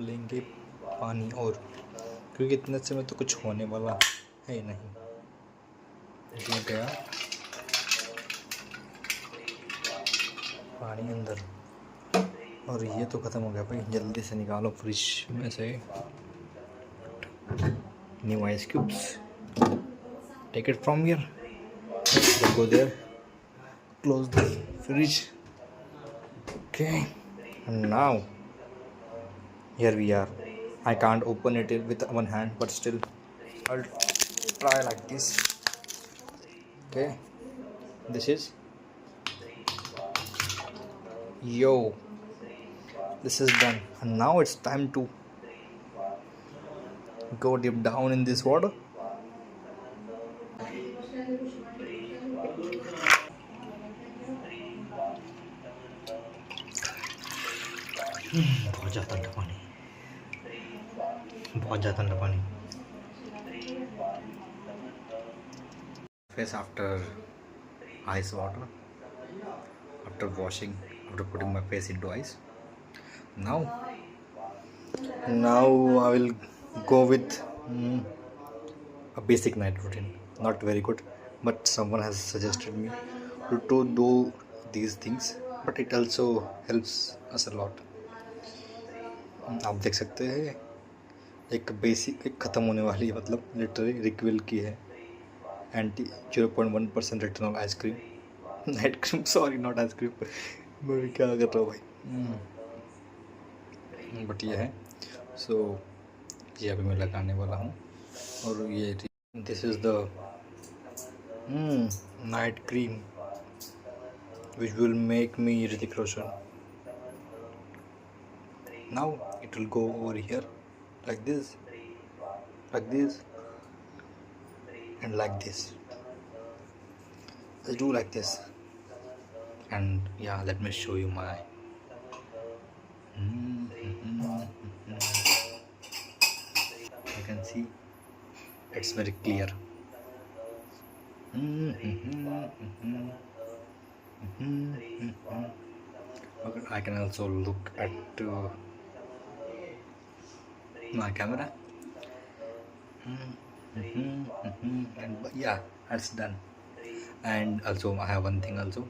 लेंगे पानी और, क्योंकि इतने से में तो कुछ होने वाला है नहीं। ये गया पानी अंदर, और ये तो ख़त्म हो गया भाई। जल्दी से निकालो फ्रिज में से new ice cubes, take it from here, go there, close the fridge. Okay, now here we are. I can't open it with one hand, but still I'll try like this. Okay, this is yo, this is done, and now it's time to go deep down in this water. बहुत ज़्यादा ठंडा पानी, बहुत ज़्यादा ठंडा पानी। Face after ice water, after washing, after putting my face into ice. Now I will go with a basic night routine. Not very good, but someone has suggested me to do these things, but it also helps us a lot. आप देख सकते हैं एक basic, एक ख़त्म होने वाली, मतलब लिटरली रिक्विल की है, anti 0.1% retinol ice cream, night cream, sorry not ice cream, मैं क्या कर रहा हूँ भाई। बट ये है, सो ये अभी मैं लगाने वाला हूँ। और ये this is the night cream which will make me Hrithik Roshan. Now it will go over here like this, and like this. Let's do like this, and yeah, let me show you my you can see it's very clear. Okay, I can also look at my camera, and yeah, that's done. And also I have one thing also,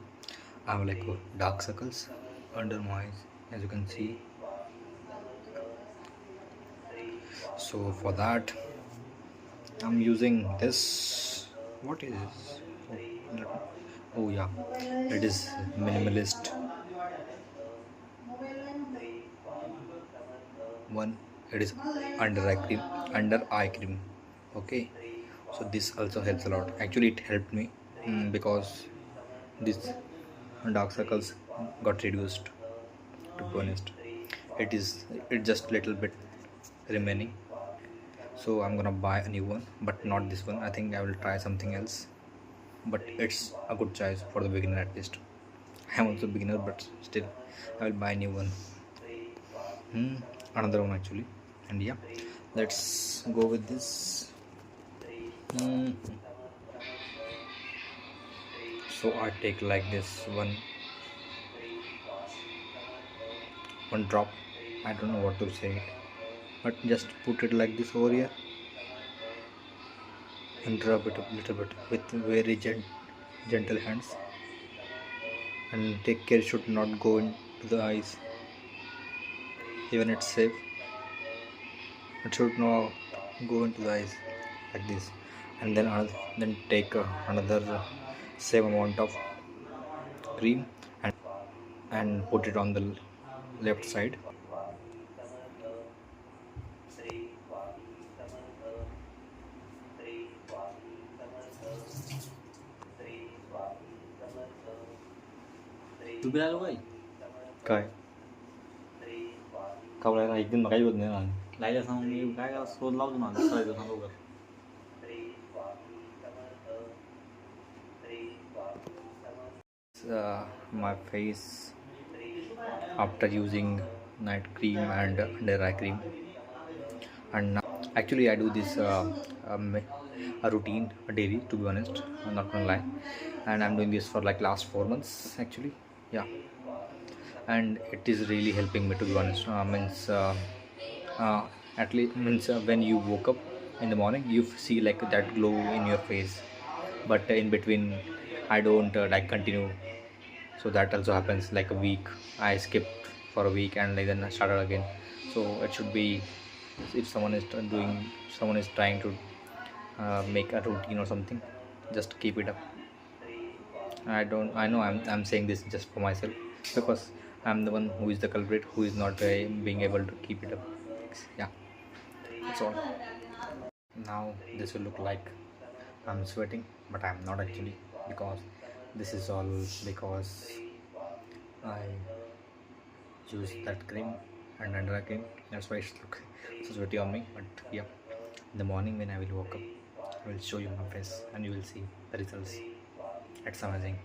I have like dark circles under my eyes, as you can see. So for that I'm using this. What is this? Oh yeah, it is Minimalist one. It is under eye cream. Okay, so this also helps a lot. Actually it helped me because these dark circles got reduced, to be honest. It's just little bit remaining, so I'm gonna buy a new one, but not this one. I think I will try something else, but it's a good choice for the beginner. At least I'm also beginner, but still I will buy a new one, another one actually. And yeah, let's go with this. So I take like this one drop, I don't know what to say it, but just put it like this over here and rub it a little bit with very gentle hands, and take care, should not go into the eyes. Even it's safe, it should not go into the eyes like this. And then take another same amount of cream and put it on the left side. तू बिला लो काय काय का बोलायला एक दिन काही होत नाही ना, लाईला सांग मी काय काय शोध लावतो ना सरायचं सांगू कर. My face after using night cream and under eye cream. And now, actually I do this a routine daily, to be honest, I'm not gonna lie, and I'm doing this for like last 4 months actually. Yeah, and it is really helping me, to be honest. uh, at least means when you woke up in the morning you see like that glow in your face, but in between I don't like continue. So that also happens like a week. I skipped for a week and then I started again. So it should be, if someone is doing, someone is trying to make a routine or something, just keep it up. I know I'm saying this just for myself, because I'm the one who is the culprit, who is not being able to keep it up. Yeah, that's all. Now this will look like I'm sweating, but I'm not actually, because this is all because I use that cream and under eye cream. That's why it's look so sweaty on me. But yeah, in the morning when I will wake up, I will show you my face and you will see the results. It's amazing.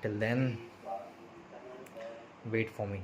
Till then, wait for me.